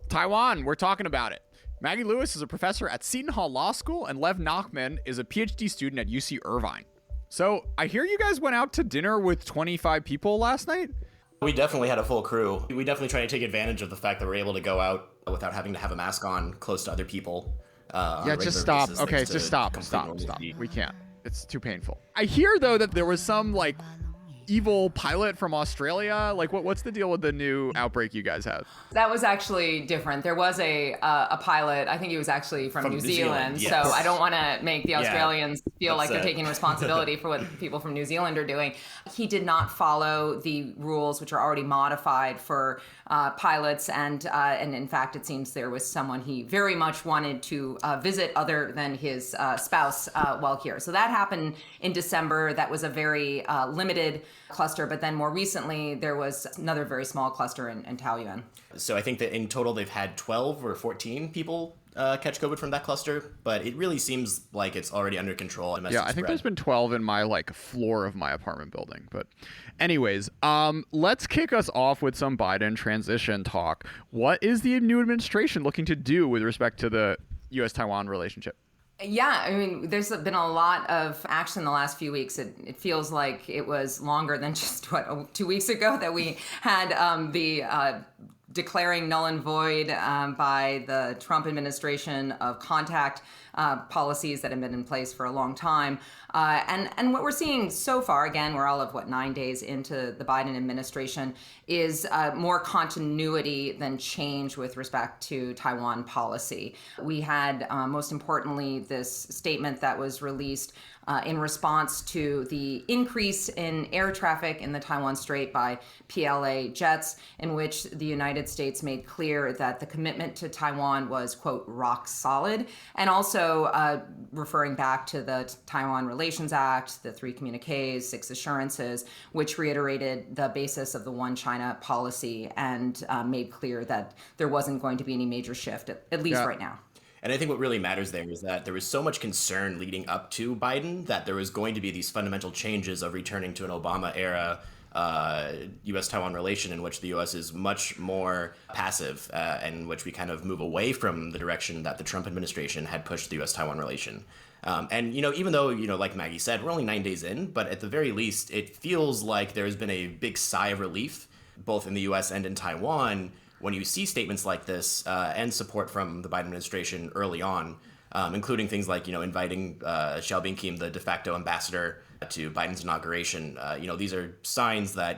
Taiwan, we're talking about it. Maggie Lewis is a professor at Seton Hall Law School, and Lev Nachman is a PhD student at UC Irvine. So I hear you guys went out to dinner with 25 people last night? We definitely had a full crew. We definitely try to take advantage of the fact that we're able to go out without having to have a mask on close to other people. Just stop. Okay, just stop. We can't. It's too painful. I hear, though, that there was some, evil pilot from Australia. What's the deal with the new outbreak you guys had? That was actually different. There was a pilot. I think he was actually from New Zealand. Yes. So I don't want to make the Australians feel like they're taking responsibility for what people from New Zealand are doing. He did not follow the rules, which are already modified for pilots. And in fact, it seems there was someone he very much wanted to visit other than his spouse while here. So that happened in December. That was a very limited cluster, but then more recently there was another very small cluster in Taoyuan. So I think that in total they've had 12 or 14 people catch COVID from that cluster, but it really seems like it's already under control. Yeah, I think there's been 12 in my floor of my apartment building. But anyways, let's kick us off with some Biden transition talk. What is the new administration looking to do with respect to the U.S.-Taiwan relationship? Yeah, I mean, there's been a lot of action in the last few weeks. It feels like it was longer than just, 2 weeks ago that we had the declaring null and void by the Trump administration of contact policies that have been in place for a long time. And what we're seeing so far, again, we're all of 9 days into the Biden administration, is more continuity than change with respect to Taiwan policy. We had, most importantly, this statement that was released in response to the increase in air traffic in the Taiwan Strait by PLA jets, in which the United States made clear that the commitment to Taiwan was, quote, rock solid, and also referring back to the Taiwan Relations Act, the 3 communiques, 6 assurances, which reiterated the basis of the One China policy and made clear that there wasn't going to be any major shift, at least right now. And I think what really matters there is that there was so much concern leading up to Biden that there was going to be these fundamental changes of returning to an Obama-era U.S.-Taiwan relation in which the U.S. is much more passive and in which we kind of move away from the direction that the Trump administration had pushed the U.S.-Taiwan relation. And, even though, like Maggie said, we're only 9 days in, but at the very least, it feels like there's been a big sigh of relief, both in the U.S. and in Taiwan, when you see statements like this and support from the Biden administration early on, including things like, inviting Xiaobin Kim, the de facto ambassador, to Biden's inauguration. These are signs that,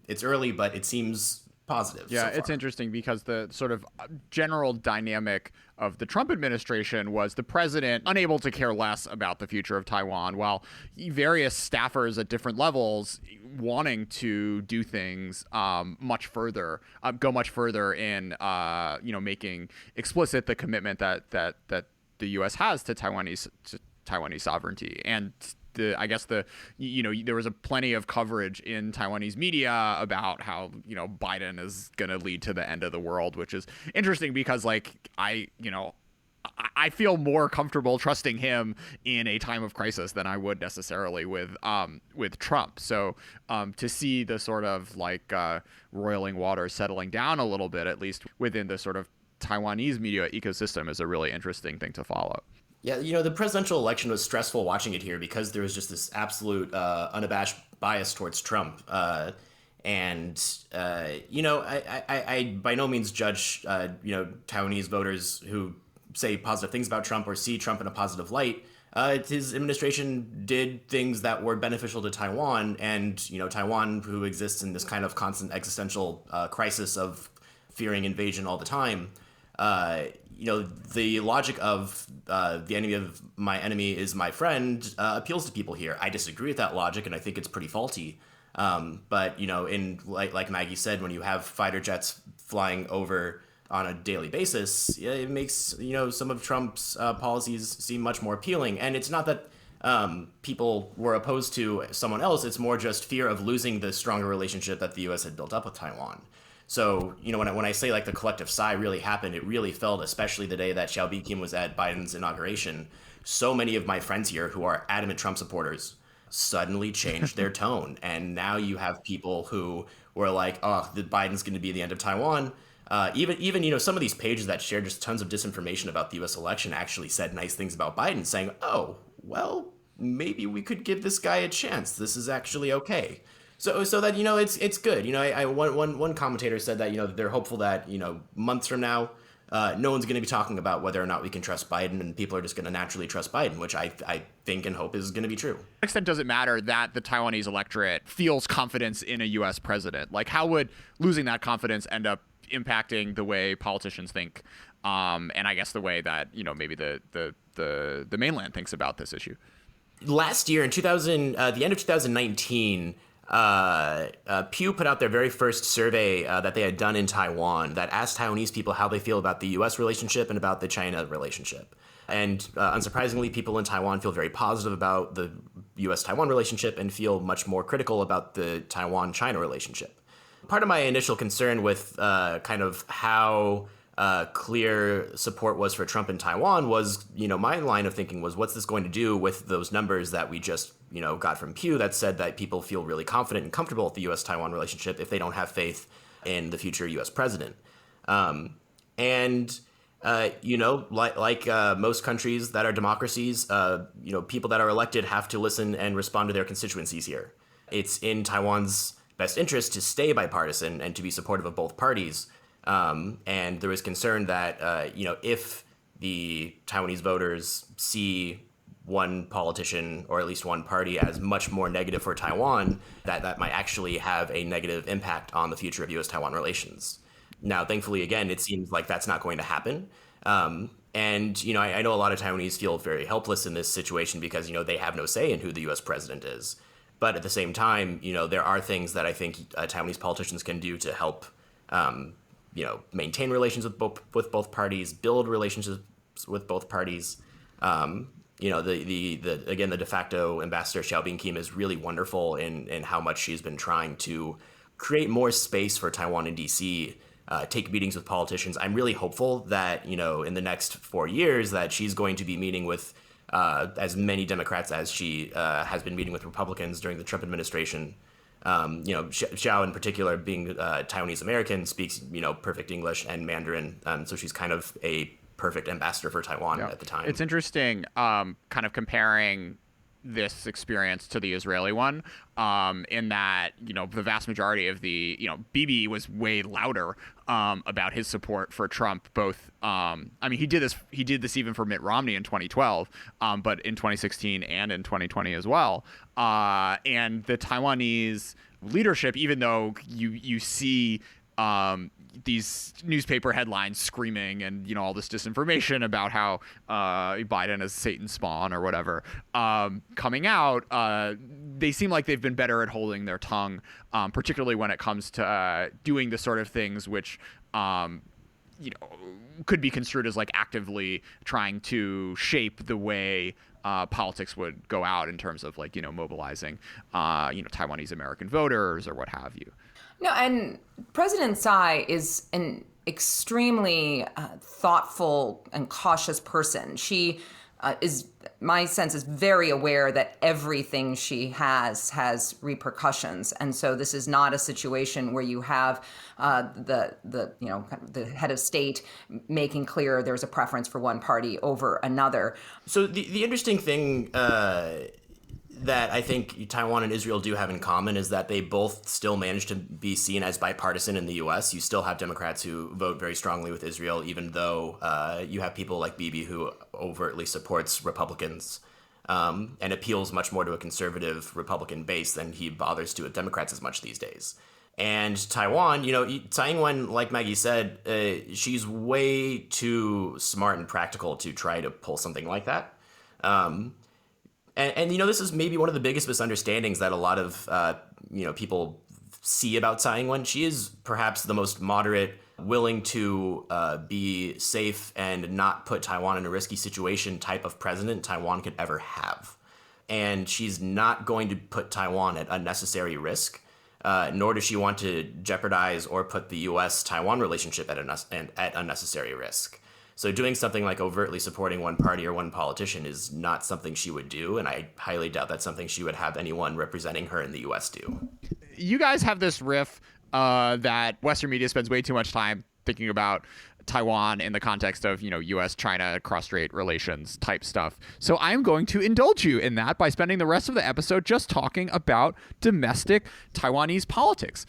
it's early, but it seems positive. Yeah, so far. It's interesting because the sort of general dynamic of the Trump administration was the president unable to care less about the future of Taiwan, while various staffers at different levels wanting to do things go much further in making explicit the commitment that the U.S. has to Taiwanese sovereignty. And I guess there was plenty of coverage in Taiwanese media about how, Biden is going to lead to the end of the world, which is interesting because I feel more comfortable trusting him in a time of crisis than I would necessarily with Trump. So to see the sort of roiling waters settling down a little bit, at least within the sort of Taiwanese media ecosystem, is a really interesting thing to follow. Yeah, the presidential election was stressful watching it here because there was just this absolute unabashed bias towards Trump. I by no means judge, Taiwanese voters who say positive things about Trump or see Trump in a positive light. His administration did things that were beneficial to Taiwan, and, Taiwan, who exists in this kind of constant existential crisis of fearing invasion all the time, the logic of the enemy of my enemy is my friend appeals to people here. I disagree with that logic, and I think it's pretty faulty. But in like Maggie said, when you have fighter jets flying over on a daily basis, it makes some of Trump's policies seem much more appealing. And it's not that people were opposed to someone else; it's more just fear of losing the stronger relationship that the U.S. had built up with Taiwan. So, when I say the collective sigh really happened, it really felt, especially the day that Xiaobin Kim was at Biden's inauguration. So many of my friends here who are adamant Trump supporters suddenly changed their tone. And now you have people who were like, oh, the Biden's going to be the end of Taiwan. Even some of these pages that shared just tons of disinformation about the U.S. election actually said nice things about Biden, saying, "Oh, well, maybe we could give this guy a chance. This is actually okay." So that it's good. One commentator said that they're hopeful that months from now, no one's going to be talking about whether or not we can trust Biden, and people are just going to naturally trust Biden, which I think and hope is going to be true. To what extent does it matter that the Taiwanese electorate feels confidence in a U.S. president? Like, how would losing that confidence end up impacting the way politicians think, and I guess the way that maybe the mainland thinks about this issue? Last year in the end of 2019. Pew put out their very first survey that they had done in Taiwan that asked Taiwanese people how they feel about the U.S. relationship and about the China relationship. And unsurprisingly, people in Taiwan feel very positive about the U.S.-Taiwan relationship and feel much more critical about the Taiwan-China relationship. Part of my initial concern with kind of how clear support was for Trump in Taiwan was, my line of thinking was, what's this going to do with those numbers that we just, got from Pew that said that people feel really confident and comfortable with the U.S.-Taiwan relationship if they don't have faith in the future U.S. president. Like most countries that are democracies, people that are elected have to listen and respond to their constituencies here. It's in Taiwan's best interest to stay bipartisan and to be supportive of both parties. And there is concern that, if the Taiwanese voters see one politician or at least one party as much more negative for Taiwan, that might actually have a negative impact on the future of U.S.-Taiwan relations. Now, thankfully, again, it seems like that's not going to happen. I know a lot of Taiwanese feel very helpless in this situation because, they have no say in who the U.S. president is. But at the same time, there are things that I think Taiwanese politicians can do to help maintain relations with both parties, build relationships with both parties. The de facto ambassador Xiaobin Kim is really wonderful in how much she's been trying to create more space for Taiwan in D.C., take meetings with politicians. I'm really hopeful that, in the next 4 years that she's going to be meeting with as many Democrats as she has been meeting with Republicans during the Trump administration. Xiao in particular, being Taiwanese American, speaks, perfect English and Mandarin. So she's kind of a perfect ambassador for Taiwan at the time. It's interesting kind of comparing this experience to the Israeli one, in that, the vast majority of the, Bibi was way louder about his support for Trump, both, he did this even for Mitt Romney in 2012, but in 2016 and in 2020 as well. And the Taiwanese leadership, even though you see these newspaper headlines screaming and all this disinformation about how Biden is Satan's spawn or whatever coming out, they seem like they've been better at holding their tongue, particularly when it comes to doing the sort of things which could be construed as like actively trying to shape the way politics would go out in terms of like mobilizing Taiwanese American voters or what have you. No, and President Tsai is an extremely thoughtful and cautious person. She my sense is very aware that everything she has repercussions, and so this is not a situation where you have the head of state making clear there's a preference for one party over another. So the interesting thing that I think Taiwan and Israel do have in common is that they both still manage to be seen as bipartisan in the U.S. You still have Democrats who vote very strongly with Israel, even though you have people like Bibi who overtly supports Republicans and appeals much more to a conservative Republican base than he bothers to with Democrats as much these days. And Taiwan, Tsai Ing-wen, like Maggie said, she's way too smart and practical to try to pull something like that. And this is maybe one of the biggest misunderstandings that a lot of, people see about Tsai Ing-wen. She is perhaps the most moderate, willing to be safe and not put Taiwan in a risky situation type of president Taiwan could ever have. And she's not going to put Taiwan at unnecessary risk, nor does she want to jeopardize or put the U.S.-Taiwan relationship at unnecessary risk. So doing something like overtly supporting one party or one politician is not something she would do, and I highly doubt that's something she would have anyone representing her in the U.S. do. You guys have this riff that Western media spends way too much time thinking about Taiwan in the context of, U.S.-China cross-strait relations type stuff. So I'm going to indulge you in that by spending the rest of the episode just talking about domestic Taiwanese politics.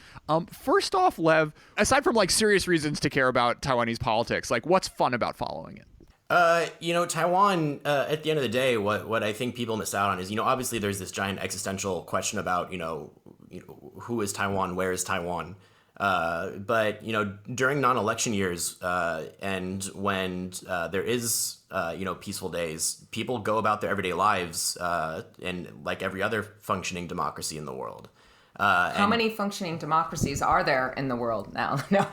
First off, Lev, aside from serious reasons to care about Taiwanese politics, what's fun about following it? Taiwan, at the end of the day, what I think people miss out on is, obviously there's this giant existential question about, who is Taiwan, where is Taiwan? But during non-election years, and when there is, peaceful days, people go about their everyday lives, and like every other functioning democracy in the world. How many functioning democracies are there in the world now? No.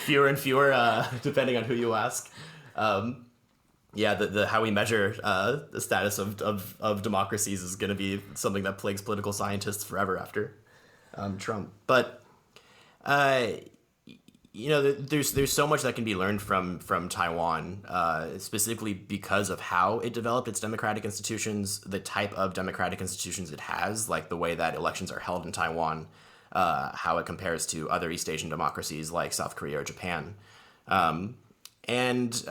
Fewer and fewer, depending on who you ask. The how we measure the status of democracies is going to be something that plagues political scientists forever after Trump. But there's so much that can be learned from Taiwan, specifically because of how it developed its democratic institutions, the type of democratic institutions it has, like the way that elections are held in Taiwan, how it compares to other East Asian democracies like South Korea or Japan. There's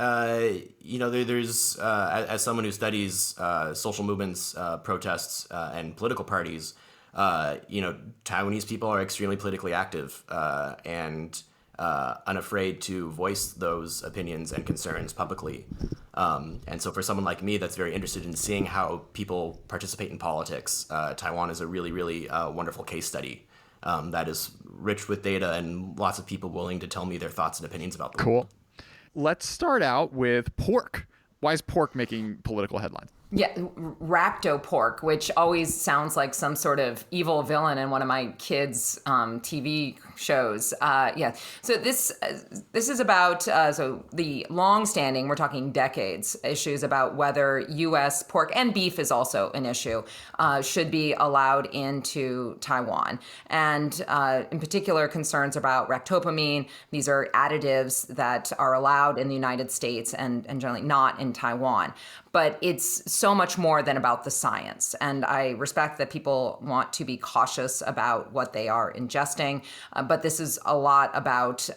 as someone who studies social movements, protests, and political parties, Taiwanese people are extremely politically active and unafraid to voice those opinions and concerns publicly. And so for someone like me that's very interested in seeing how people participate in politics, Taiwan is a really, really wonderful case study that is rich with data and lots of people willing to tell me their thoughts and opinions about the world. Let's start out with pork. Why is pork making political headlines? Yeah, racto pork, which always sounds like some sort of evil villain in one of my kids' TV shows. So this is about the long-standing, we're talking decades, issues about whether U.S. pork and beef is also an issue, should be allowed into Taiwan, and in particular concerns about ractopamine. These are additives that are allowed in the United States and generally not in Taiwan. But it's so much more than about the science. And I respect that people want to be cautious about what they are ingesting. But this is a lot about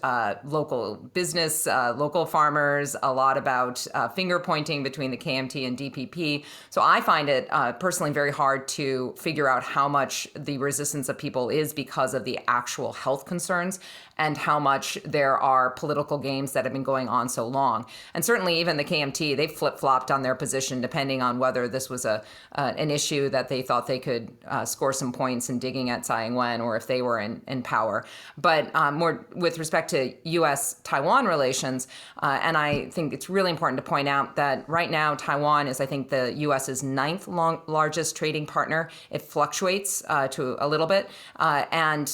local business, local farmers, a lot about finger pointing between the KMT and DPP. So I find it personally very hard to figure out how much the resistance of people is because of the actual health concerns and how much there are political games that have been going on so long. And certainly even the KMT, they flip-flopped on their position depending on whether this was an issue that they thought they could score some points in digging at Tsai Ing-wen or if they were in power. But more with respect to U.S.-Taiwan relations, and I think it's really important to point out that right now Taiwan is, I think, the U.S.'s ninth largest trading partner. It fluctuates to a little bit. And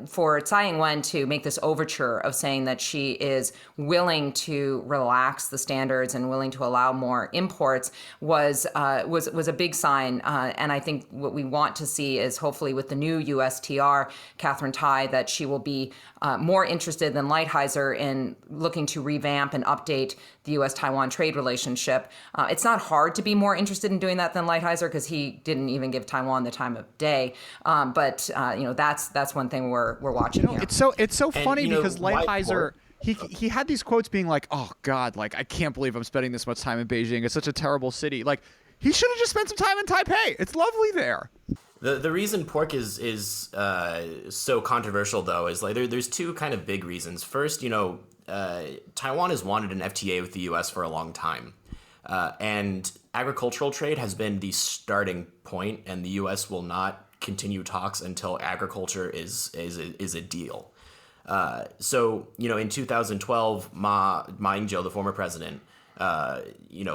for Tsai Ing-wen to make this overture of saying that she is willing to relax the standards and willing to allow more imports was a big sign. And I think what we want to see is hopefully with the new USTR, Catherine Tai, that she will be more interested than Lighthizer in looking to revamp and update the U.S.-Taiwan trade relationship. It's not hard to be more interested in doing that than Lighthizer because he didn't even give Taiwan the time of day. But that's one thing we're watching here. It's so funny because Lighthizer, he had these quotes being like, "Oh God, I can't believe I'm spending this much time in Beijing. It's such a terrible city." He should have just spent some time in Taipei. It's lovely there. The reason pork is so controversial, though, is there's two kind of big reasons. First, Taiwan has wanted an FTA with the U.S. for a long time. And agricultural trade has been the starting point, and the U.S. will not continue talks until agriculture is a deal. So, in 2012, Ma Ying-jeou, the former president,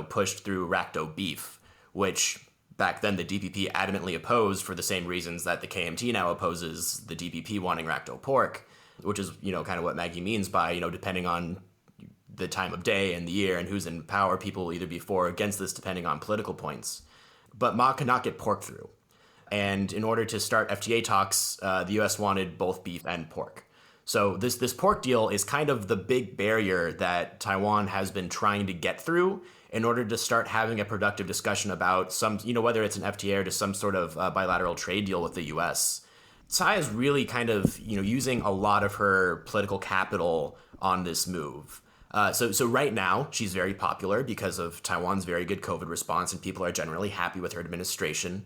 pushed through racto beef, which back then the DPP adamantly opposed for the same reasons that the KMT now opposes the DPP wanting racto pork, which is, kind of what Maggie means by, depending on the time of day and the year and who's in power, people will either be for or against this depending on political points. But Ma could not get pork through. And in order to start FTA talks, the U.S. wanted both beef and pork. So this pork deal is kind of the big barrier that Taiwan has been trying to get through in order to start having a productive discussion about some, whether it's an FTA or just some sort of bilateral trade deal with the U.S. Tsai is really kind of, using a lot of her political capital on this move. So right now, she's very popular because of Taiwan's very good COVID response, and people are generally happy with her administration.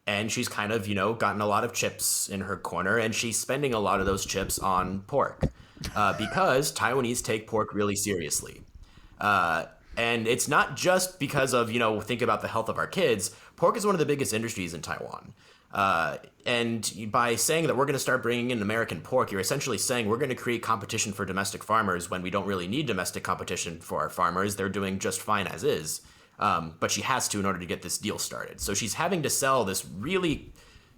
And she's kind of, gotten a lot of chips in her corner, and she's spending a lot of those chips on pork because Taiwanese take pork really seriously. And it's not just because of, think about the health of our kids. Pork is one of the biggest industries in Taiwan. And by saying that we're going to start bringing in American pork, you're essentially saying we're going to create competition for domestic farmers when we don't really need domestic competition for our farmers. They're doing just fine as is. But she has to in order to get this deal started. So she's having to sell this really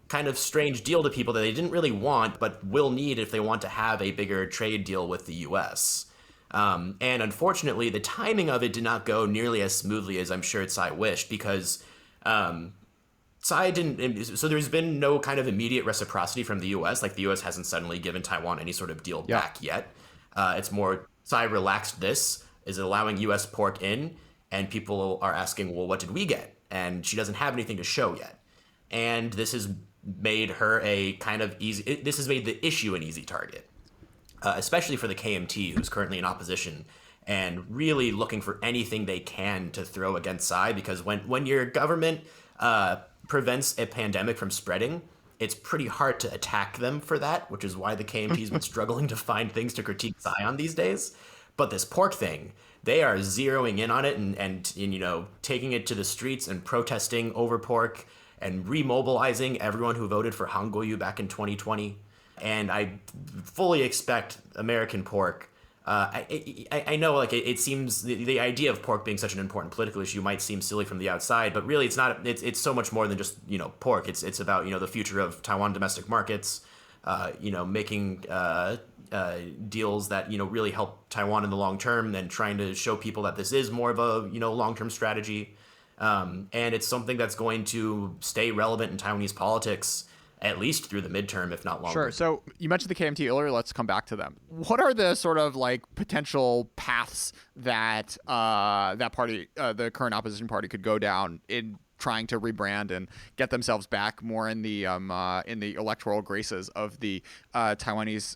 kind of strange deal to people that they didn't really want, but will need if they want to have a bigger trade deal with the U.S. And unfortunately, the timing of it did not go nearly as smoothly as I'm sure Tsai wished, because Tsai didn't. So there's been no kind of immediate reciprocity from the U.S. Like the U.S. hasn't suddenly given Taiwan any sort of deal back yet. It's more Tsai relaxed this, is allowing U.S. pork in, and people are asking, well, what did we get? And she doesn't have anything to show yet. And this has made her a kind of easy. This has made the issue an easy target. Especially for the KMT, who's currently in opposition and really looking for anything they can to throw against Tsai, because when your government prevents a pandemic from spreading, it's pretty hard to attack them for that, which is why the KMT's been struggling to find things to critique Tsai on these days. But this pork thing, they are zeroing in on it and taking it to the streets and protesting over pork and remobilizing everyone who voted for Han Kuo-yu back in 2020. And I fully expect American pork. I know, like, it seems the idea of pork being such an important political issue might seem silly from the outside, but really it's not. It's so much more than just pork. It's about the future of Taiwan domestic markets. Making deals that really help Taiwan in the long term, and trying to show people that this is more of a long term strategy. And it's something that's going to stay relevant in Taiwanese politics, at least through the midterm, if not longer. Sure. So you mentioned the KMT earlier. Let's come back to them. What are the sort of like potential paths that that party, the current opposition party, could go down in trying to rebrand and get themselves back more in the electoral graces of the Taiwanese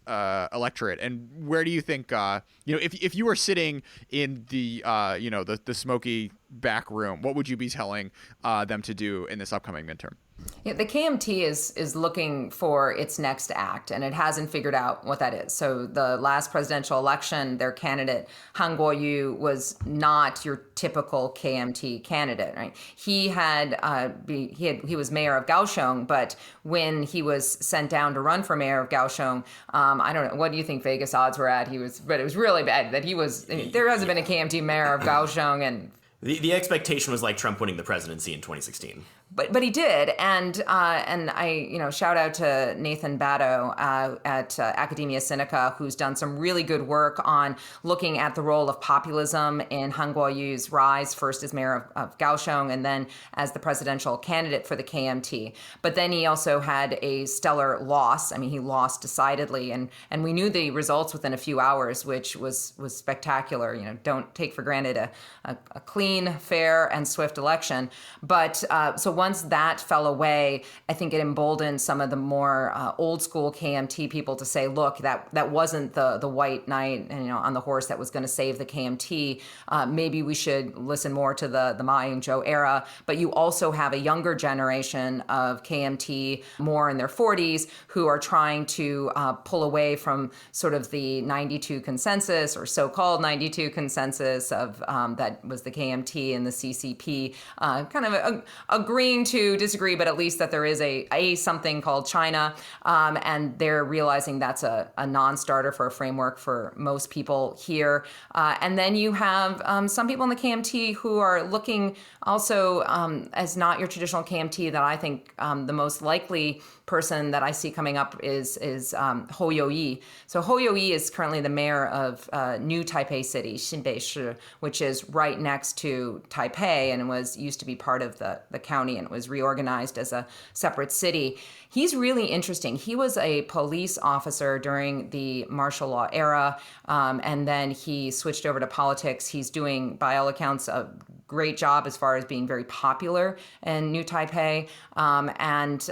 electorate? And where do you think if you were sitting in the the smoky back room, what would you be telling them to do in this upcoming midterm? Yeah, the KMT is looking for its next act, and it hasn't figured out what that is. So the last presidential election, their candidate, Han Kuo-yu, was not your typical KMT candidate, right? He was mayor of Kaohsiung, but when he was sent down to run for mayor of Kaohsiung, I don't know, what do you think Vegas odds were at? But it was really bad that he was. There hasn't been a KMT mayor of Kaohsiung, and the expectation was like Trump winning the presidency in 2016. But he did, and I shout out to Nathan Batto at Academia Sinica, who's done some really good work on looking at the role of populism in Han Kuo-yu's rise, first as mayor of Kaohsiung and then as the presidential candidate for the KMT. But then he also had a stellar loss. I mean, he lost decidedly, and we knew the results within a few hours, which was spectacular. Don't take for granted a clean, fair, and swift election. But so once that fell away, I think it emboldened some of the more old school KMT people to say, look, that wasn't the white knight on the horse that was going to save the KMT. Maybe we should listen more to the Ma Ying-jeou era. But you also have a younger generation of KMT, more in their 40s, who are trying to pull away from sort of the 92 consensus, or so-called 92 consensus of that was the KMT and the CCP, kind of agreeing to disagree, but at least that there is a something called China, and they're realizing that's a non-starter for a framework for most people here. And then you have some people in the KMT who are looking also as not your traditional KMT. That I think the most likely person that I see coming up is Hoyoyi. So Hoyoyi is currently the mayor of New Taipei City, Xinbei-shi, which is right next to Taipei, and used to be part of the county, and it was reorganized as a separate city. He's really interesting. He was a police officer during the martial law era, and then he switched over to politics. He's doing, by all accounts, a great job as far as being very popular in New Taipei, and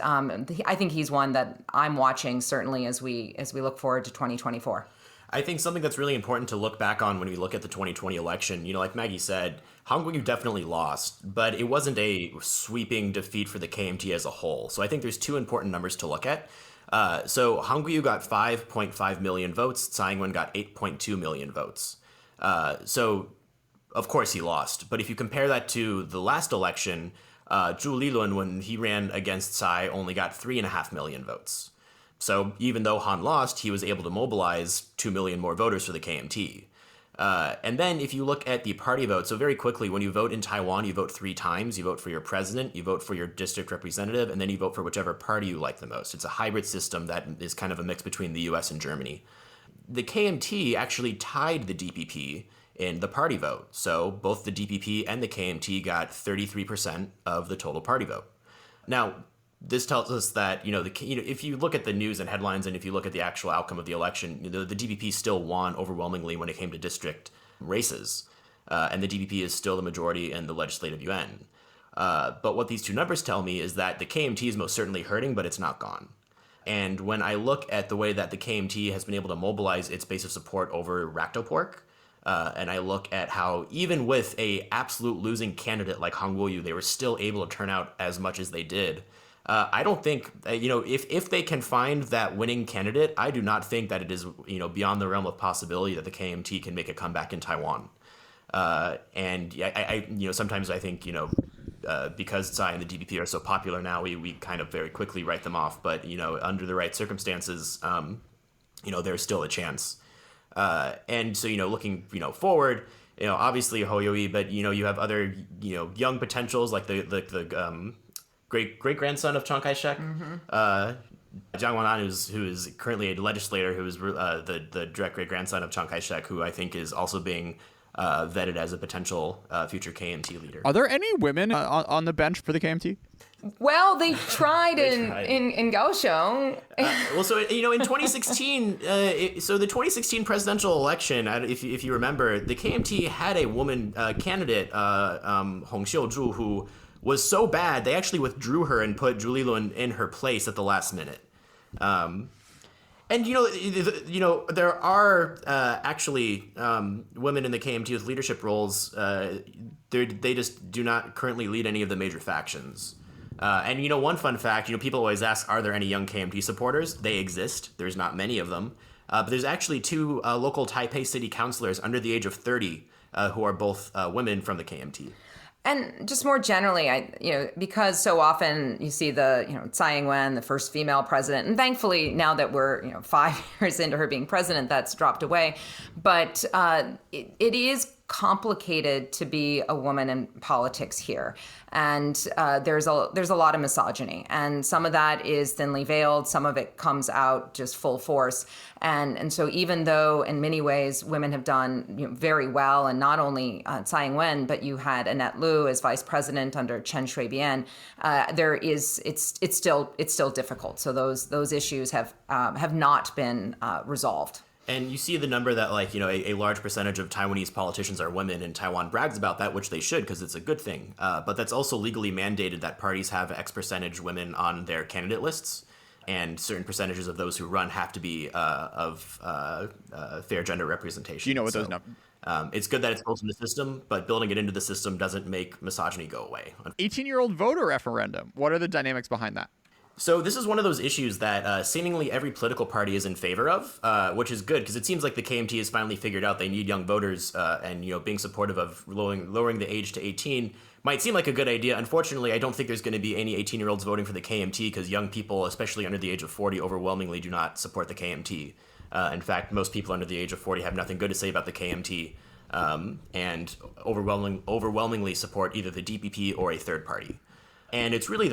I think he's one that I'm watching certainly as we look forward to 2024. I think something that's really important to look back on when we look at the 2020 election, like Maggie said, Han Kuo-yu definitely lost, but it wasn't a sweeping defeat for the KMT as a whole. So I think there's two important numbers to look at. So Han Kuo-yu got 5.5 million votes. Tsai Ing-wen got 8.2 million votes. So of course he lost. But if you compare that to the last election, Zhu Lilun, when he ran against Tsai, only got 3.5 million votes. So even though Han lost, he was able to mobilize 2 million more voters for the KMT. And then if you look at the party vote, so very quickly, when you vote in Taiwan, you vote 3 times. You vote for your president, you vote for your district representative, and then you vote for whichever party you like the most. It's a hybrid system that is kind of a mix between the US and Germany. The KMT actually tied the DPP in the party vote. So both the DPP and the KMT got 33% of the total party vote. Now, this tells us that, if you look at the news and headlines and if you look at the actual outcome of the election, the DPP still won overwhelmingly when it came to district races. And the DPP is still the majority in the Legislative Yuan. But what these two numbers tell me is that the KMT is most certainly hurting, but it's not gone. And when I look at the way that the KMT has been able to mobilize its base of support over Raktopork, and I look at how even with a absolute losing candidate like Han Kuo-yu, they were still able to turn out as much as they did. I don't think, if they can find that winning candidate, I do not think that it is, beyond the realm of possibility that the KMT can make a comeback in Taiwan. And I sometimes I think, because Tsai and the DPP are so popular now, we kind of very quickly write them off. But, under the right circumstances, there's still a chance. And so, looking, forward, obviously Hoyoyi, but, you have other, young potentials like the great-grandson of Chiang Kai-shek, Jiang Wan'an, who is currently a legislator, who is the direct great-grandson of Chiang Kai-shek, who I think is also being vetted as a potential future KMT leader. Are there any women on the bench for the KMT? Well, they tried in Kaohsiung. So in 2016, so the 2016 presidential election, if you remember, the KMT had a woman candidate, Hong Xiuzhu, who was so bad they actually withdrew her and put Zhu Lilun in her place at the last minute. And there are actually women in the KMT with leadership roles. They just do not currently lead any of the major factions. And one fun fact, people always ask, are there any young KMT supporters? They exist. There's not many of them. But there's actually 2 local Taipei city councilors under the age of 30 who are both women from the KMT. And just more generally, because so often you see Tsai Ing-wen, the first female president, and thankfully now that we're 5 years into her being president, that's dropped away. But it is complicated to be a woman in politics here, and there's a lot of misogyny, and some of that is thinly veiled, some of it comes out just full force, and so even though in many ways women have done very well, and not only Tsai Ing-wen, but you had Annette Lu as vice president under Chen Shui-bian, it's still difficult. So those issues have not been resolved. And you see the number that, a large percentage of Taiwanese politicians are women, and Taiwan brags about that, which they should, because it's a good thing. But that's also legally mandated that parties have X percentage women on their candidate lists, and certain percentages of those who run have to be of fair gender representation. Do you know what those numbers? It's good that it's built in the system, but building it into the system doesn't make misogyny go away. 18-year-old voter referendum. What are the dynamics behind that? So this is one of those issues that seemingly every political party is in favor of, which is good because it seems like the KMT has finally figured out they need young voters, and being supportive of lowering the age to 18 might seem like a good idea. Unfortunately, I don't think there's going to be any 18-year-olds voting for the KMT because young people, especially under the age of 40, overwhelmingly do not support the KMT. In fact, most people under the age of 40 have nothing good to say about the KMT, and overwhelmingly support either the DPP or a third party. And it's really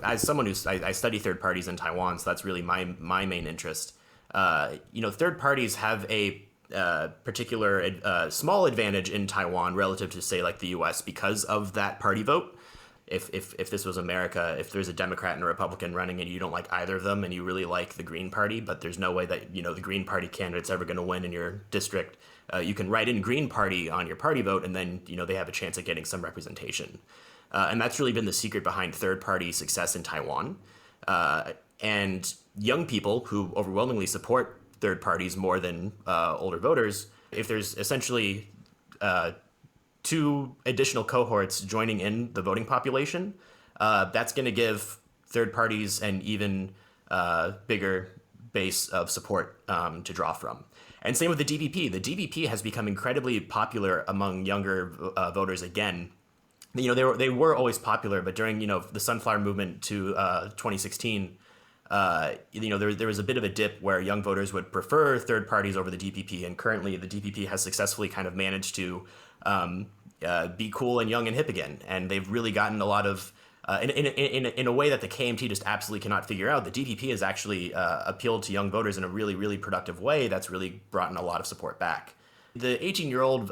as someone I study third parties in Taiwan, so that's really my main interest. Third parties have a particular small advantage in Taiwan relative to, say, like the U.S. because of that party vote. If this was America, if there's a Democrat and a Republican running and you don't like either of them and you really like the Green Party, but there's no way that the Green Party candidate's ever going to win in your district, you can write in Green Party on your party vote, and then they have a chance at getting some representation. And that's really been the secret behind third-party success in Taiwan. And young people who overwhelmingly support third parties more than older voters. If there's essentially two additional cohorts joining in the voting population, that's going to give third parties an even bigger base of support to draw from. And same with the DPP. The DPP has become incredibly popular among younger voters again. They were always popular, but during the Sunflower Movement to 2016, there was a bit of a dip where young voters would prefer third parties over the DPP, and currently the DPP has successfully kind of managed to be cool and young and hip again, and they've really gotten a lot of in a way that the KMT just absolutely cannot figure out. The DPP has actually appealed to young voters in a really, really productive way that's really brought in a lot of support back. The 18-year-old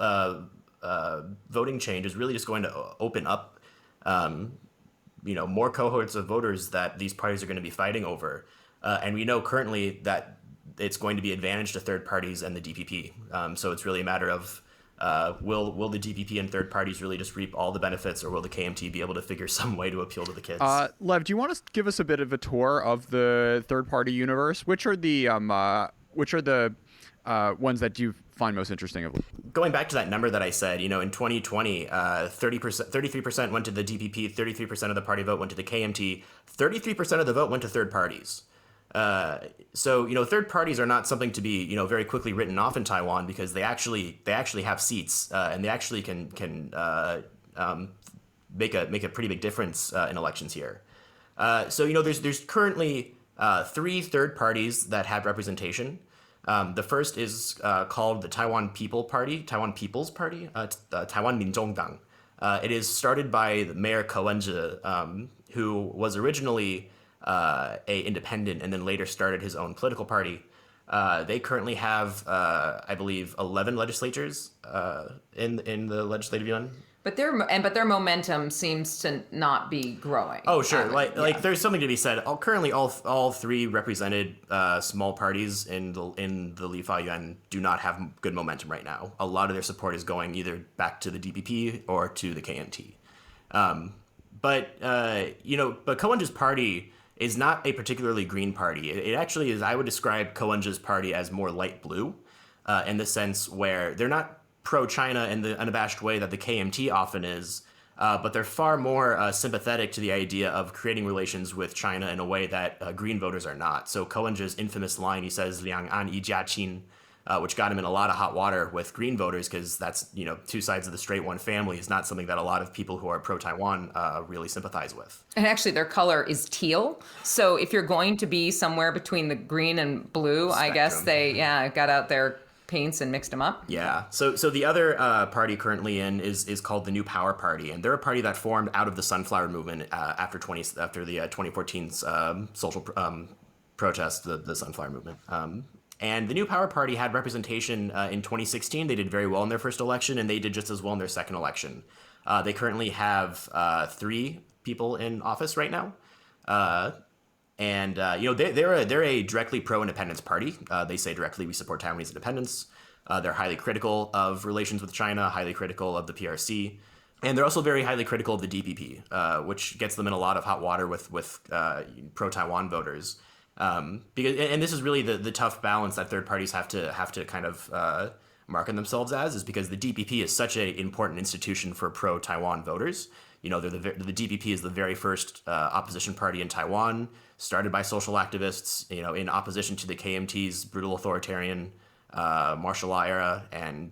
voting change is really just going to open up more cohorts of voters that these parties are going to be fighting over. And we know currently that it's going to be advantage to third parties and the DPP. So it's really a matter of will the DPP and third parties really just reap all the benefits, or will the KMT be able to figure some way to appeal to the kids? Lev, do you want to give us a bit of a tour of the third party universe? Which are the ones that you find most interesting? Going back to that number that I said, in 2020, 33% went to the DPP, 33% of the party vote went to the KMT, 33% of the vote went to third parties. So third parties are not something to be very quickly written off in Taiwan, because they actually have seats, and they actually can make a pretty big difference in elections here. So there's currently 3 third parties that have representation. The first is called the Taiwan People's Party, Taiwan Minzhongdang. It is started by Mayor Ko Wen-je, who was originally a independent and then later started his own political party. They currently have, I believe, 11 legislatures in the legislative yuan. But their momentum seems to not be growing. Oh, sure. Like there's something to be said. Currently, all 3 represented small parties in the Li Fa Yuan do not have good momentum right now. A lot of their support is going either back to the DPP or to the KMT. But Ko Wen-je's party is not a particularly green party. It actually is. I would describe Ko Wen-je's party as more light blue, in the sense where they're not pro-China in the unabashed way that the KMT often is, but they're far more sympathetic to the idea of creating relations with China in a way that Green voters are not. So Ko Wen-je's infamous line, he says, "Liang an yi jia qin," which got him in a lot of hot water with Green voters, because that's, 2 sides of the straight one family is not something that a lot of people who are pro-Taiwan really sympathize with. And actually, their color is teal. So if you're going to be somewhere between the green and blue, Spectrum. I guess they got out their paints and mixed them up. Yeah. So the other party currently in is called the New Power Party, and they're a party that formed out of the Sunflower Movement after the 2014's social protest, the Sunflower Movement. And the New Power Party had representation in 2016. They did very well in their first election, and they did just as well in their second election. They currently have 3 people in office right now. They're a directly pro-independence party. They say directly, we support Taiwanese independence. They're highly critical of relations with China, highly critical of the PRC, and they're also very highly critical of the DPP, which gets them in a lot of hot water with pro-Taiwan voters. Because this is really the tough balance that third parties have to kind of market themselves as, is because the DPP is such an important institution for pro-Taiwan voters. The DPP is the very first opposition party in Taiwan, started by social activists, in opposition to the KMT's brutal authoritarian martial law era, and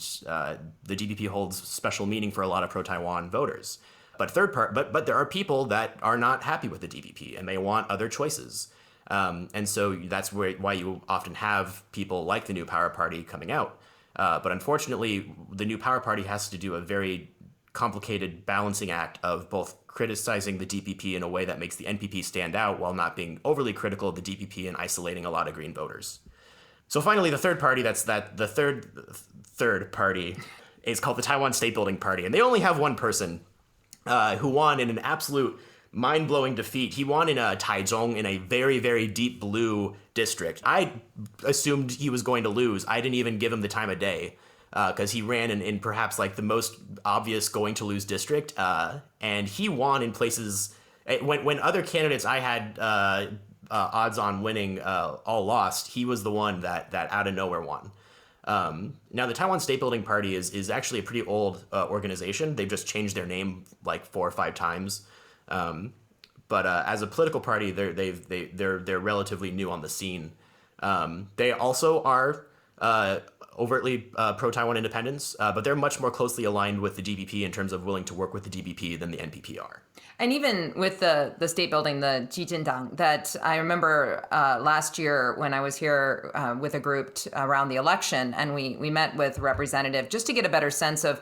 the DPP holds special meaning for a lot of pro-Taiwan voters. But there are people that are not happy with the DPP and they want other choices. And so that's why you often have people like the New Power Party coming out. But unfortunately, the New Power Party has to do a very complicated balancing act of both criticizing the DPP in a way that makes the NPP stand out while not being overly critical of the DPP and isolating a lot of Green voters. So finally, the third party, the third party is called the Taiwan State Building Party. And they only have one person who won in an absolute mind-blowing defeat. He won in Taichung in a very, very deep blue district. I assumed he was going to lose. I didn't even give him the time of day, because he ran in perhaps like the most obvious going to lose district. And he won in places when other candidates I had odds on winning all lost, he was the one that out of nowhere won. Now, the Taiwan State Building Party is actually a pretty old organization. They've just changed their name like 4 or 5 times. But as a political party, they're relatively new on the scene. They also are overtly pro-Taiwan independence, but they're much more closely aligned with the DPP in terms of willing to work with the DPP than the NPP are. And even with the state building, the Jijindang, that I remember last year when I was here with a group around the election, and we met with a representative just to get a better sense of,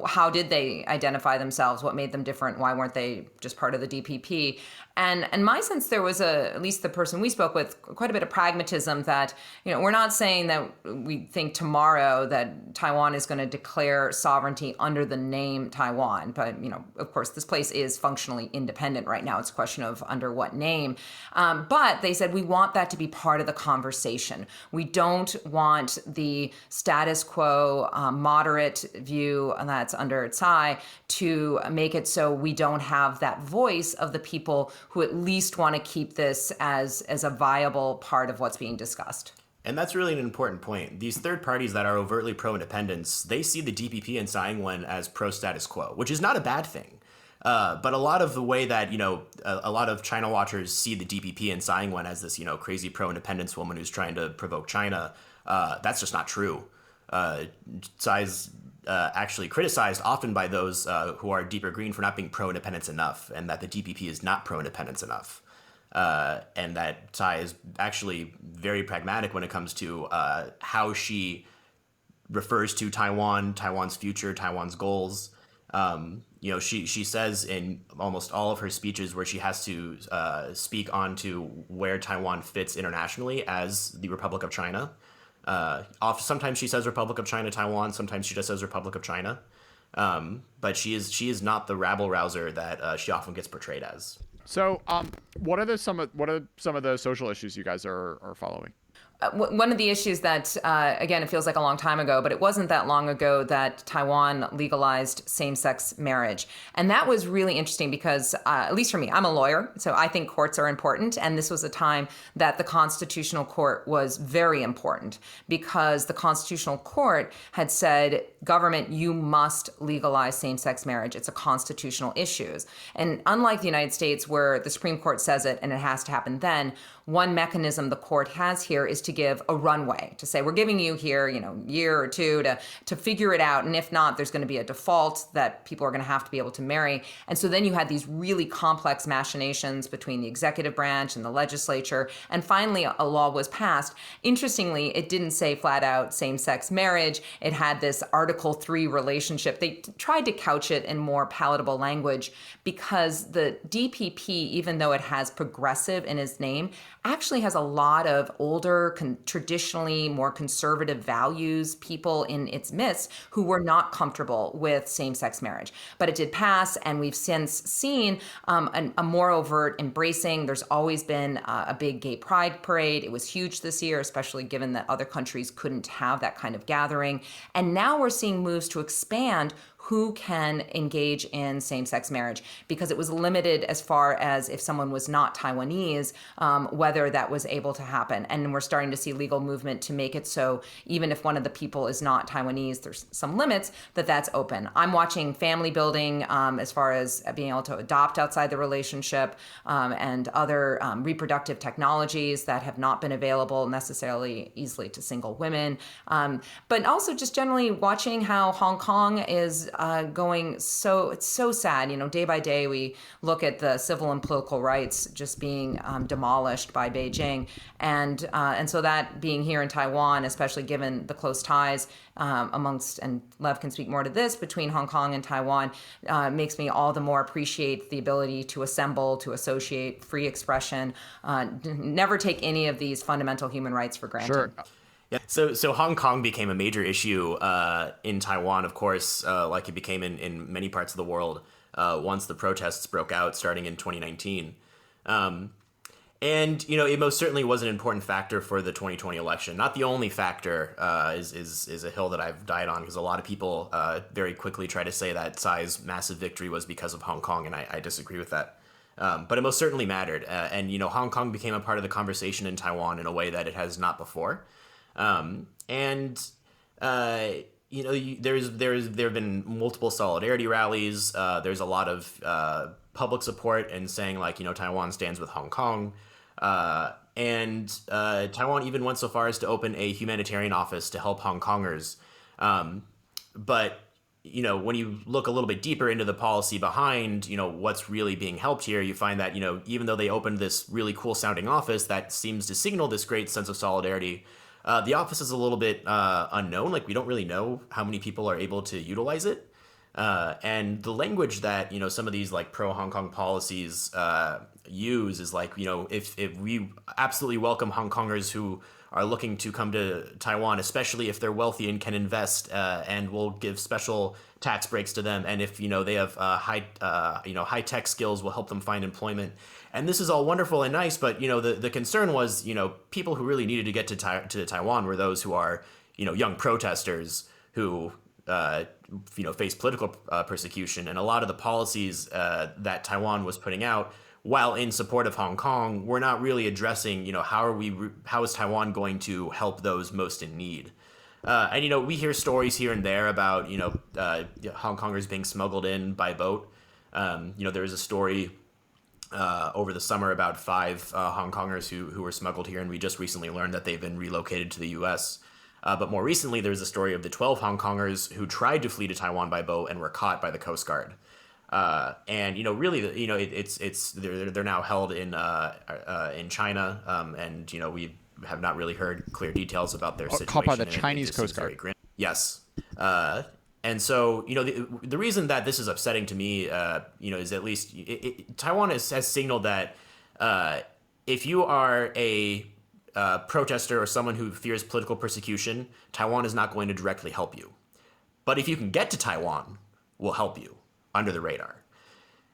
how did they identify themselves, what made them different, why weren't they just part of the DPP? And my sense, there was at least the person we spoke with, quite a bit of pragmatism that, we're not saying that we think tomorrow that Taiwan is going to declare sovereignty under the name Taiwan. But, of course, this place is functionally independent right now. It's a question of under what name. But they said we want that to be part of the conversation. We don't want the status quo moderate view that's under Tsai to make it so we don't have that voice of the people who at least want to keep this as a viable part of what's being discussed. And that's really an important point. These third parties that are overtly pro-independence, they see the DPP and Tsai Ing-wen as pro-status quo, which is not a bad thing. But a lot of the way that, a lot of China watchers see the DPP and Tsai Ing-wen as this, crazy pro-independence woman who's trying to provoke China, that's just not true. Tsai's actually criticized often by those who are deeper green for not being pro-independence enough, and that the DPP is not pro-independence enough. And that Tsai is actually very pragmatic when it comes to how she refers to Taiwan, Taiwan's future, Taiwan's goals. She says in almost all of her speeches where she has to speak on to where Taiwan fits internationally as the Republic of China. Sometimes she says Republic of China, Taiwan. Sometimes she just says Republic of China. But she is not the rabble rouser that she often gets portrayed as. So, what are some of the social issues you guys are following? One of the issues that, again, it feels like a long time ago, but it wasn't that long ago that Taiwan legalized same-sex marriage. And that was really interesting because, at least for me, I'm a lawyer, so I think courts are important. And this was a time that the Constitutional Court was very important because the Constitutional Court had said, government, you must legalize same-sex marriage. It's a constitutional issue. And unlike the United States, where the Supreme Court says it and it has to happen then, one mechanism the court has here is to give a runway, to say, we're giving you here, year or two to figure it out. And if not, there's going to be a default that people are going to have to be able to marry. And so then you had these really complex machinations between the executive branch and the legislature. And finally, a law was passed. Interestingly, it didn't say flat out same-sex marriage. It had this Article 3 relationship. They tried to couch it in more palatable language because the DPP, even though it has progressive in its name, actually has a lot of older, traditionally more conservative values, people in its midst who were not comfortable with same-sex marriage. But it did pass, and we've since seen a more overt embracing. There's always been a big gay pride parade. It was huge this year, especially given that other countries couldn't have that kind of gathering. And now we're seeing moves to expand who can engage in same-sex marriage, because it was limited as far as if someone was not Taiwanese, whether that was able to happen. And we're starting to see legal movement to make it so even if one of the people is not Taiwanese, there's some limits that's open. I'm watching family building as far as being able to adopt outside the relationship and other reproductive technologies that have not been available necessarily easily to single women. But also just generally watching how Hong Kong is going it's so sad. Day by day we look at the civil and political rights just being demolished by Beijing, and so that being here in Taiwan, especially given the close ties amongst, and Lev can speak more to this, between Hong Kong and Taiwan, makes me all the more appreciate the ability to assemble, to associate, free expression, never take any of these fundamental human rights for granted. Sure. Yeah. So Hong Kong became a major issue in Taiwan, of course, like it became in many parts of the world once the protests broke out starting in 2019. And, it most certainly was an important factor for the 2020 election. Not the only factor is a hill that I've died on, because a lot of people very quickly try to say that Tsai's massive victory was because of Hong Kong, and I disagree with that. But it most certainly mattered. And, Hong Kong became a part of the conversation in Taiwan in a way that it has not before. And there have been multiple solidarity rallies. There's a lot of public support and saying like, Taiwan stands with Hong Kong. And Taiwan even went so far as to open a humanitarian office to help Hong Kongers. But when you look a little bit deeper into the policy behind, what's really being helped here, you find that, even though they opened this really cool sounding office that seems to signal this great sense of solidarity, the office is a little bit unknown. Like, we don't really know how many people are able to utilize it. And the language that, some of these like pro Hong Kong policies use is like, if we absolutely welcome Hong Kongers who are looking to come to Taiwan, especially if they're wealthy and can invest, and we'll give special tax breaks to them. And if, they have high tech skills, we'll help them find employment. And this is all wonderful and nice. But, the concern was, people who really needed to get to Taiwan were those who are, young protesters who, face political persecution. And a lot of the policies that Taiwan was putting out, while in support of Hong Kong, we're not really addressing, how is Taiwan going to help those most in need? And, we hear stories here and there about, Hong Kongers being smuggled in by boat. There was a story over the summer about 5 Hong Kongers who were smuggled here, and we just recently learned that they've been relocated to the U.S. But more recently, there was a story of the 12 Hong Kongers who tried to flee to Taiwan by boat and were caught by the Coast Guard. And really, they're now held in China, and we have not really heard clear details about their situation. Caught by the Chinese Coast Guard. Yes. And so, the reason that this is upsetting to me, is at least Taiwan has signaled that if you are a protester or someone who fears political persecution, Taiwan is not going to directly help you. But if you can get to Taiwan, we'll help you under the radar.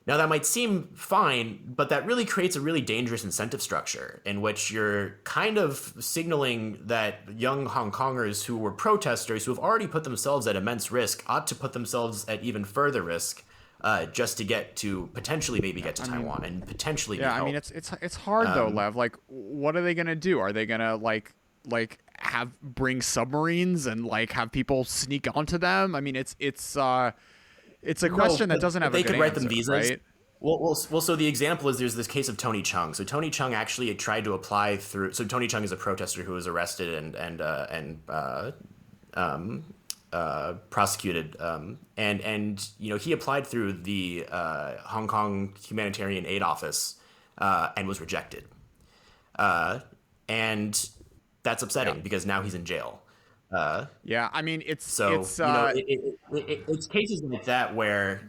Now, that might seem fine, but that really creates a really dangerous incentive structure in which you're kind of signaling that young Hong Kongers who were protesters, who have already put themselves at immense risk, ought to put themselves at even further risk just to potentially get to Taiwan and potentially. Yeah, I mean, it's hard though, Lev. Like, what are they gonna do? Are they gonna like bring submarines and like have people sneak onto them? I mean, it's a question that doesn't have a good answer. They could write them visas, right? Well, so the example is there's this case of Tony Chung. So Tony Chung actually tried to apply through. So Tony Chung is a protester who was arrested and prosecuted. And he applied through the Hong Kong Humanitarian Aid Office and was rejected. And that's upsetting because now he's in jail. Yeah, I mean, it's cases like that where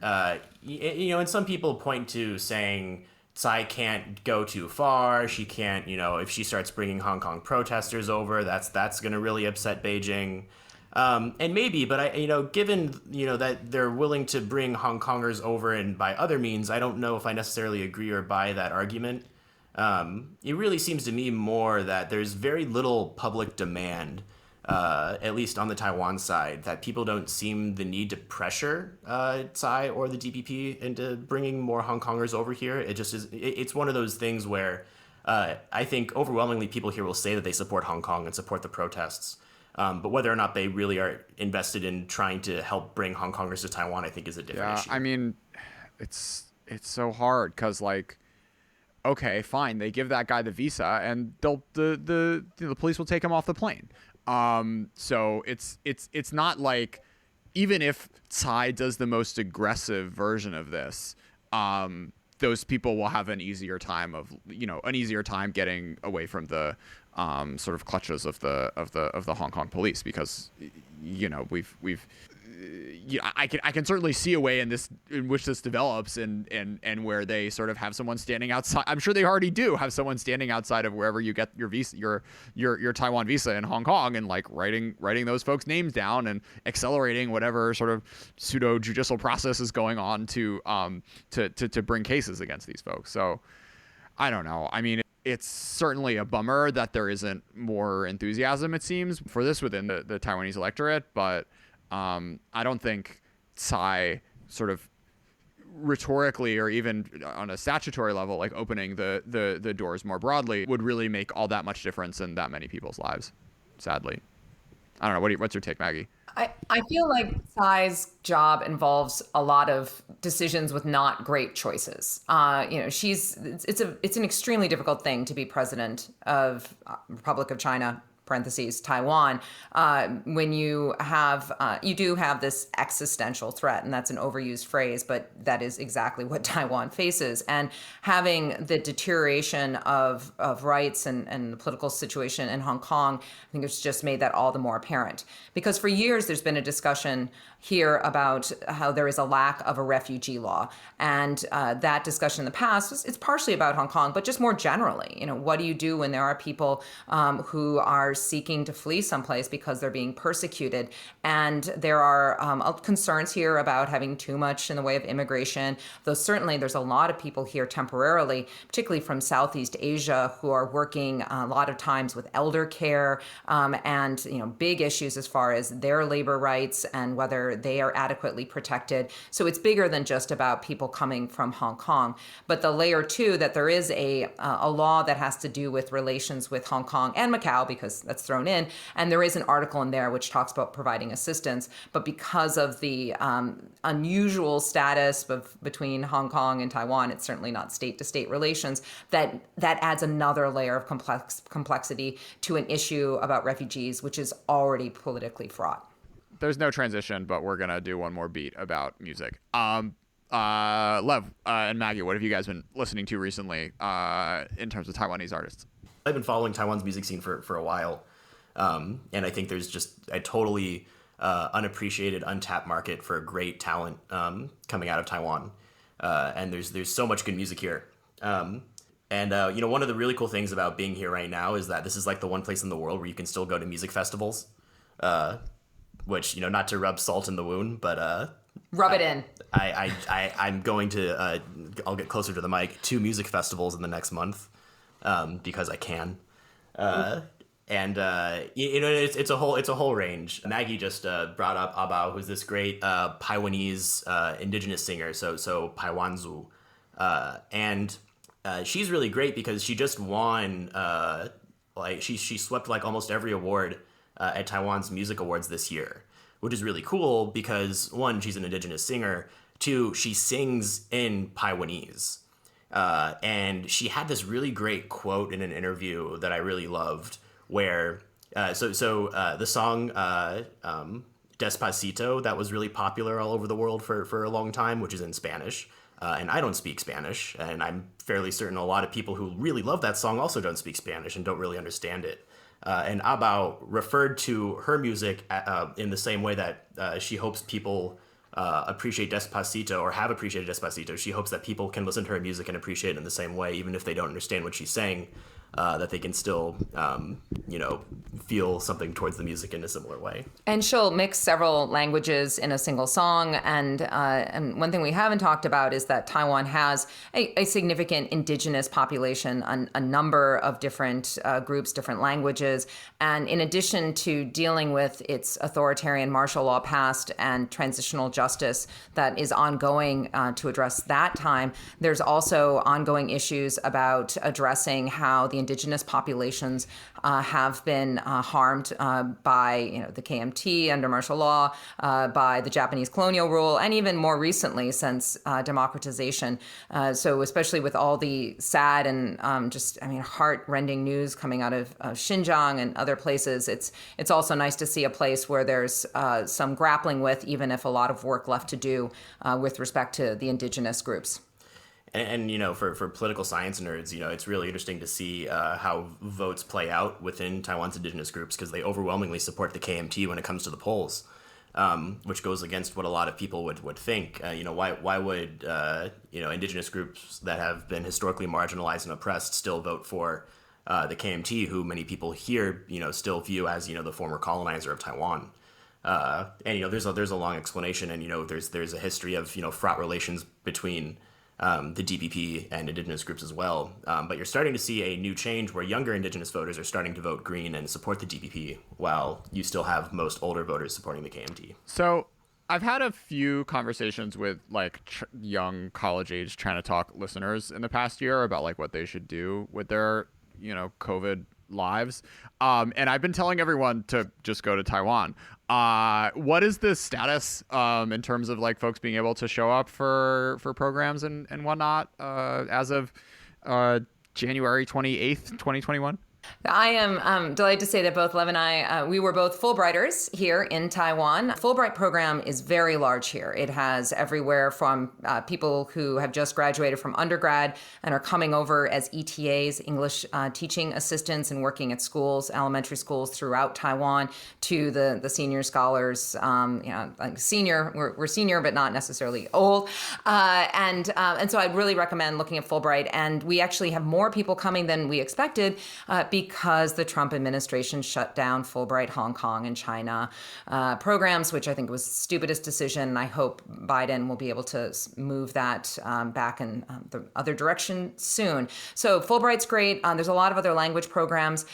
and some people point to saying Tsai can't go too far. She can't, if she starts bringing Hong Kong protesters over, that's going to really upset Beijing. And maybe, but given that they're willing to bring Hong Kongers over and by other means, I don't know if I necessarily agree or buy that argument. It really seems to me more that there's very little public demand. At least on the Taiwan side, that people don't seem the need to pressure Tsai or the DPP into bringing more Hong Kongers over here. It just is. It's one of those things where I think overwhelmingly people here will say that they support Hong Kong and support the protests. But whether or not they really are invested in trying to help bring Hong Kongers to Taiwan, I think is a different issue. I mean, it's so hard because okay, fine, they give that guy the visa and the police will take him off the plane. So it's not like, even if Tsai does the most aggressive version of this, those people will have an easier time getting away from the sort of clutches of the Hong Kong police, because I can certainly see a way in which this develops and where they sort of have someone standing outside. I'm sure they already do have someone standing outside of wherever you get your visa, your Taiwan visa in Hong Kong, and like writing those folks' names down and accelerating whatever sort of pseudo judicial process is going on to bring cases against these folks. So I don't know. I mean, it's certainly a bummer that there isn't more enthusiasm, it seems, for this within the Taiwanese electorate, but I don't think Tsai sort of rhetorically or even on a statutory level, like opening the doors more broadly would really make all that much difference in that many people's lives, sadly. I don't know. What's your take, Maggie? I feel like Tsai's job involves a lot of decisions with not great choices. It's an extremely difficult thing to be president of Republic of China, parentheses, Taiwan, when you do have this existential threat, and that's an overused phrase, but that is exactly what Taiwan faces. And having the deterioration of rights and the political situation in Hong Kong, I think it's just made that all the more apparent. Because for years, there's been a discussion here about how there is a lack of a refugee law. And that discussion in the past, it's partially about Hong Kong, but just more generally, what do you do when there are people who are seeking to flee someplace because they're being persecuted? And there are concerns here about having too much in the way of immigration, though certainly there's a lot of people here temporarily, particularly from Southeast Asia, who are working a lot of times with elder care and big issues as far as their labor rights and whether they are adequately protected. So it's bigger than just about people coming from Hong Kong. But the layer two, that there is a law that has to do with relations with Hong Kong and Macau, because that's thrown in, and there is an article in there which talks about providing assistance. But because of the unusual status between Hong Kong and Taiwan, it's certainly not state-to-state relations, that adds another layer of complexity to an issue about refugees, which is already politically fraught. There's no transition, but we're going to do one more beat about music. Lev and Maggie, what have you guys been listening to recently in terms of Taiwanese artists? I've been following Taiwan's music scene for a while, and I think there's just a totally unappreciated, untapped market for great talent coming out of Taiwan, and there's so much good music here. And one of the really cool things about being here right now is that this is like the one place in the world where you can still go to music festivals. Which, not to rub salt in the wound, but rub it in. I'm going to I'll get closer to the mic, 2 music festivals in the next month because I can. It's a whole range. Maggie just brought up Abao, who's this great Taiwanese indigenous singer, so Paiwanzu, and she's really great because she just won she swept like almost every award at Taiwan's music awards this year, which is really cool because 1, she's an indigenous singer, 2, she sings in Taiwanese. And she had this really great quote in an interview that I really loved where, the song Despacito, that was really popular all over the world for a long time, which is in Spanish. And I don't speak Spanish, and I'm fairly certain a lot of people who really love that song also don't speak Spanish and don't really understand it. And Abao referred to her music in the same way that she hopes people appreciate Despacito or have appreciated Despacito. She hopes that people can listen to her music and appreciate it in the same way, even if they don't understand what she's saying, that they can still, feel something towards the music in a similar way. And she'll mix several languages in a single song. And one thing we haven't talked about is that Taiwan has a significant indigenous population, a number of different groups, different languages. And in addition to dealing with its authoritarian martial law past and transitional justice that is ongoing to address that time, there's also ongoing issues about addressing how the indigenous populations have been harmed by the KMT under martial law, by the Japanese colonial rule, and even more recently since democratization. So especially with all the sad and heart-rending news coming out of Xinjiang and other places, it's also nice to see a place where there's some grappling with, even if a lot of work left to do with respect to the indigenous groups. And for political science nerds, it's really interesting to see how votes play out within Taiwan's indigenous groups, because they overwhelmingly support the KMT when it comes to the polls, which goes against what a lot of people would think. Why would indigenous groups that have been historically marginalized and oppressed still vote for the KMT, who many people here still view as the former colonizer of Taiwan? There's a long explanation, and there's a history of fraught relations between the DPP and indigenous groups as well. But you're starting to see a new change where younger indigenous voters are starting to vote green and support the DPP, while you still have most older voters supporting the KMT. So I've had a few conversations with like young college age China Talk listeners in the past year about like what they should do with their, COVID lives. And I've been telling everyone to just go to Taiwan. What is the status in terms of like folks being able to show up for programs and whatnot as of January 28th, 2021? I am delighted to say that both Lev and I, we were both Fulbrighters here in Taiwan. Fulbright program is very large here. It has everywhere from people who have just graduated from undergrad and are coming over as ETAs, English teaching assistants, and working at schools, elementary schools throughout Taiwan, to the senior scholars. Like senior, we're senior, but not necessarily old. And so I'd really recommend looking at Fulbright. And we actually have more people coming than we expected because the Trump administration shut down Fulbright Hong Kong and China programs, which I think was the stupidest decision. I hope Biden will be able to move that back in the other direction soon. So Fulbright's great. There's a lot of other language programs.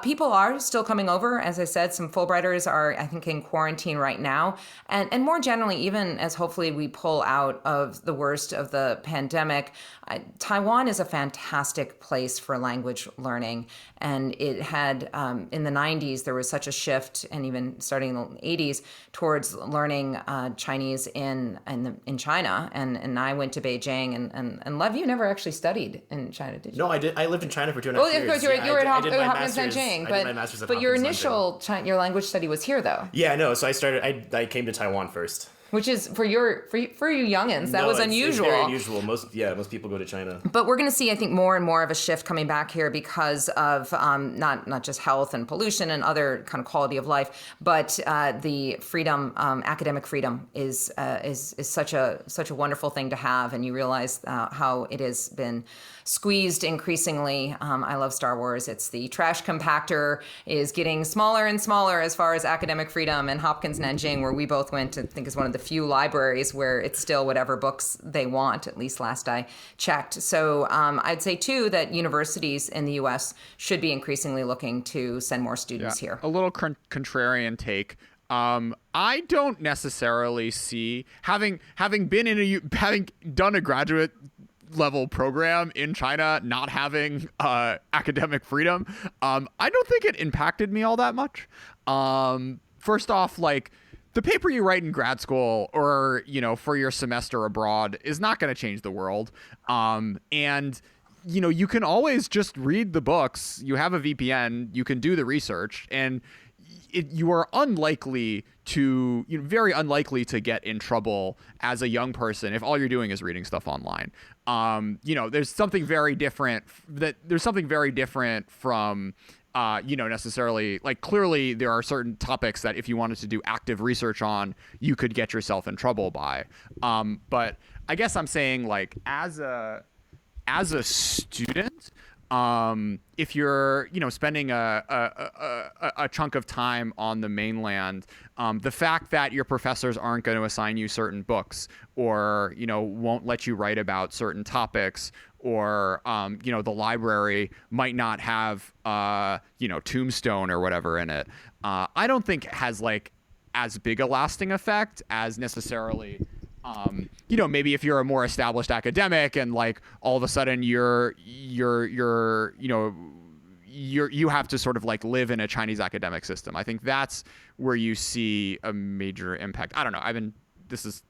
People are still coming over. As I said, some Fulbrighters are, I think, in quarantine right now. And more generally, even as hopefully we pull out of the worst of the pandemic, Taiwan is a fantastic place for language learning. And it had, in the 90s, there was such a shift, and even starting in the 80s, towards learning Chinese in China. And I went to Beijing. And Lev, you never actually studied in China, did you? No, I did. I lived in China for 2.5 years. Oh, of course, you were at Hopkins Nanjing. But your initial your language study was here, though. Yeah, no. So I came to Taiwan first. Which is for you youngins, that was unusual. It's very unusual. Most people go to China. But we're going to see, I think, more and more of a shift coming back here because of not just health and pollution and other kind of quality of life, but the freedom, academic freedom is such a wonderful thing to have, and you realize how it has been squeezed increasingly. I love Star Wars. It's the trash compactor is getting smaller and smaller as far as academic freedom. And Hopkins Nanjing, where we both went, I think is one of the few libraries where it's still whatever books they want, at least last I checked. So I'd say, too, that universities in the U.S. should be increasingly looking to send more students here. A little contrarian take. I don't necessarily see having done a graduate level program in China, not having academic freedom. I don't think it impacted me all that much. First off, like, the paper you write in grad school or, for your semester abroad is not going to change the world. And you can always just read the books. You have a VPN, you can do the research, and you are very unlikely to get in trouble as a young person if all you're doing is reading stuff online. There's something very different from necessarily, like, clearly there are certain topics that if you wanted to do active research on, you could get yourself in trouble by. But I guess I'm saying, like, as a student, if you're, spending a chunk of time on the mainland, the fact that your professors aren't going to assign you certain books or, won't let you write about certain topics, or, the library might not have, Tombstone or whatever in it, I don't think has, like, as big a lasting effect as necessarily maybe if you're a more established academic and, like, all of a sudden you have to sort of, like, live in a Chinese academic system. I think that's where you see a major impact. I don't know. This is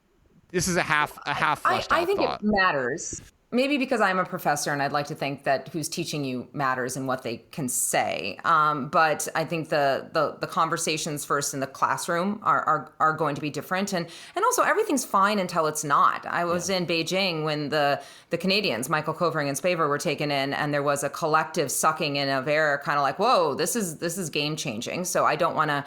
a half fleshed out I think thought. It matters. Maybe because I'm a professor and I'd like to think that who's teaching you matters and what they can say. But I think the conversations first in the classroom are going to be different. And also everything's fine until it's not. I was in Beijing when the Canadians, Michael Covering and Spavor, were taken in, and there was a collective sucking in of air, kind of like, whoa, this is game changing. So I don't want to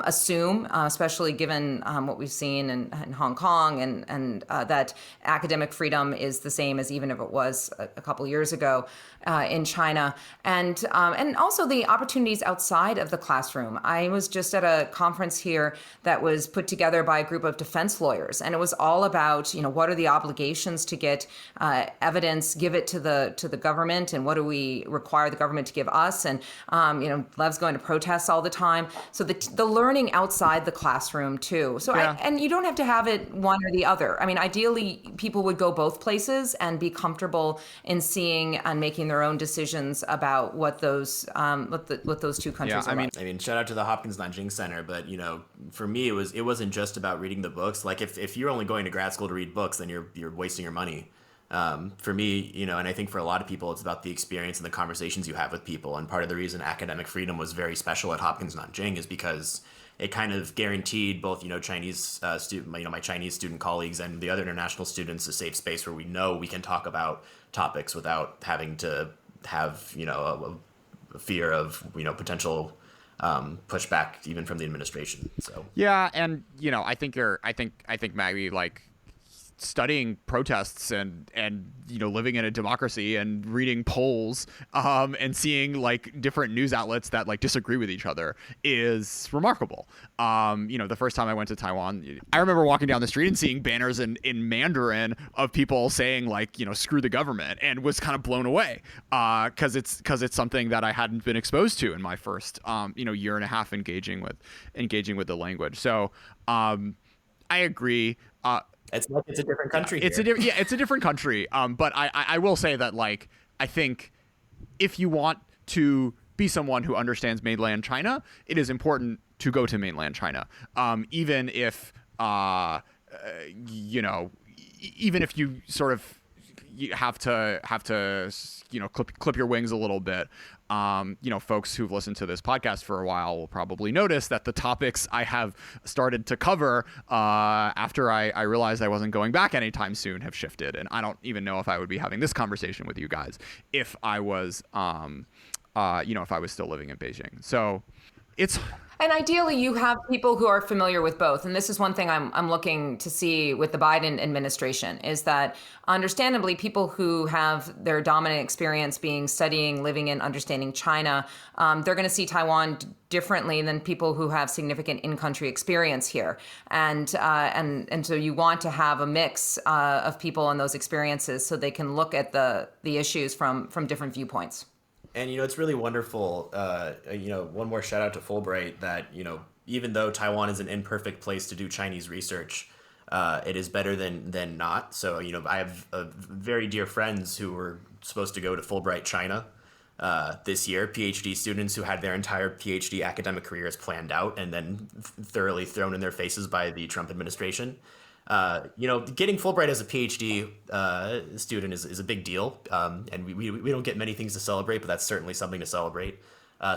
assume, especially given what we've seen in Hong Kong and that academic freedom is the same as even if it was a couple years ago in China, and also the opportunities outside of the classroom. I was just at a conference here that was put together by a group of defense lawyers, and it was all about, what are the obligations to get evidence, give it to the government, and what do we require the government to give us? And Lev's going to protests all the time, so the learning outside the classroom too. So Yeah. and you don't have to have it one or the other. I mean, ideally, people would go both places and be comfortable in seeing and making their own decisions about what those what those two countries are. I mean, shout out to the Hopkins Nanjing Center, but for me, it wasn't just about reading the books. Like if you're only going to grad school to read books, then you're wasting your money. For me, and I think for a lot of people, it's about the experience and the conversations you have with people. And part of the reason academic freedom was very special at Hopkins Nanjing is because it kind of guaranteed both, Chinese my Chinese student colleagues and the other international students a safe space where we know we can talk about topics without having to have, a fear of, potential pushback even from the administration. So Yeah, and I think Maggie, like, studying protests and living in a democracy and reading polls and seeing like different news outlets that like disagree with each other is remarkable. The first time I went to Taiwan, I remember walking down the street and seeing banners in Mandarin of people saying like, screw the government, and was kind of blown away because it's something that I hadn't been exposed to in my first year and a half engaging with the language. So I agree. it's like it's a different country. It's a different country. But I will say that, like, I think if you want to be someone who understands mainland China, it is important to go to mainland China. Even if even if you sort of you have to clip your wings a little bit. Folks who've listened to this podcast for a while will probably notice that the topics I have started to cover after I realized I wasn't going back anytime soon have shifted, and I don't even know if I would be having this conversation with you guys if I was if I was still living in Beijing. So it's. And ideally, you have people who are familiar with both. And this is one thing I'm looking to see with the Biden administration, is that understandably, people who have their dominant experience being studying, living in, understanding China, they're going to see Taiwan differently than people who have significant in-country experience here. And so you want to have a mix of people and those experiences so they can look at the issues from different viewpoints. And, it's really wonderful, one more shout out to Fulbright that, even though Taiwan is an imperfect place to do Chinese research, it is better than not. So, I have very dear friends who were supposed to go to Fulbright China this year, PhD students who had their entire PhD academic careers planned out and then thoroughly thrown in their faces by the Trump administration. Getting Fulbright as a PhD student is a big deal, and we don't get many things to celebrate, but that's certainly something to celebrate.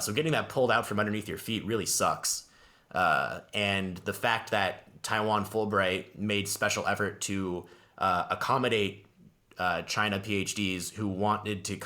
So getting that pulled out from underneath your feet really sucks. And the fact that Taiwan Fulbright made special effort to accommodate China PhDs who wanted to